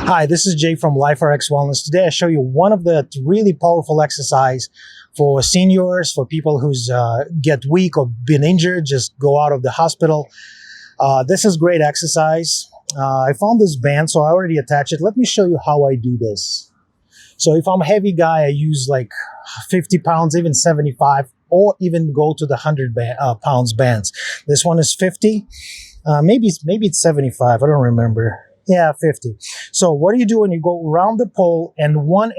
Hi, this is Jay from LifeRx Wellness. Today I show you one of the really powerful exercise for seniors, for people who's get weak or been injured, just go out of the hospital. This is great exercise. I found this band, so I already attached it. Let me show you how I do this. So if I'm a heavy guy, I use like 50 pounds, even 75, or even go to the 100 pounds bands. This one is 50. Maybe it's 75. I don't remember. Yeah, 50. So what do you do when you go around the pole and one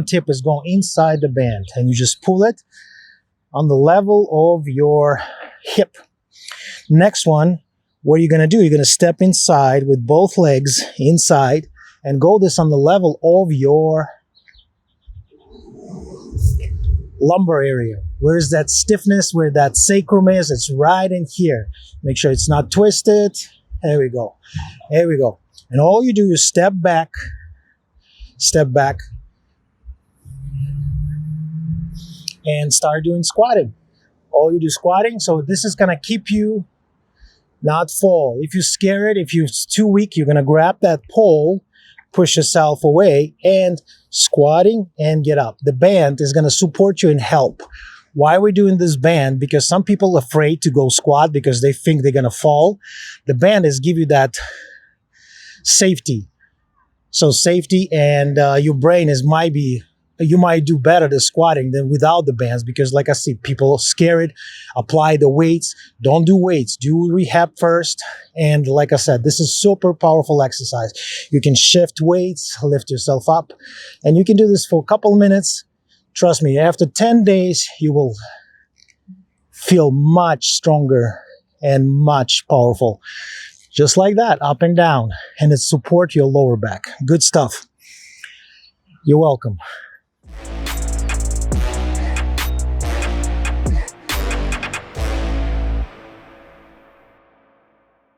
tip is going inside the band, and you just pull it on the level of your hip. Next one, what are you going to do? You're going to step inside with both legs inside and go this on the level of your lumbar area. Where's that stiffness, where that sacrum is? It's right in here. Make sure it's not twisted. There we go. There we go. And all you do is step back, and start doing squatting. All you do squatting. So this is going to keep you not fall. If you're scared, if you're too weak, you're going to grab that pole, push yourself away, and squatting and get up. The band is going to support you and help. Why are we doing this band? Because some people are afraid to go squat because they think they're going to fall. The band is give you that safety. So safety, and your brain you might do better the squatting than without the bands, because like I see, people are scared. Apply the weights. Don't do weights. Do rehab first. And like I said, this is super powerful exercise. You can shift weights, lift yourself up, and you can do this for a couple minutes. Trust me, after 10 days, you will feel much stronger and much powerful. Just like that, up and down. And it support your lower back. Good stuff. You're welcome.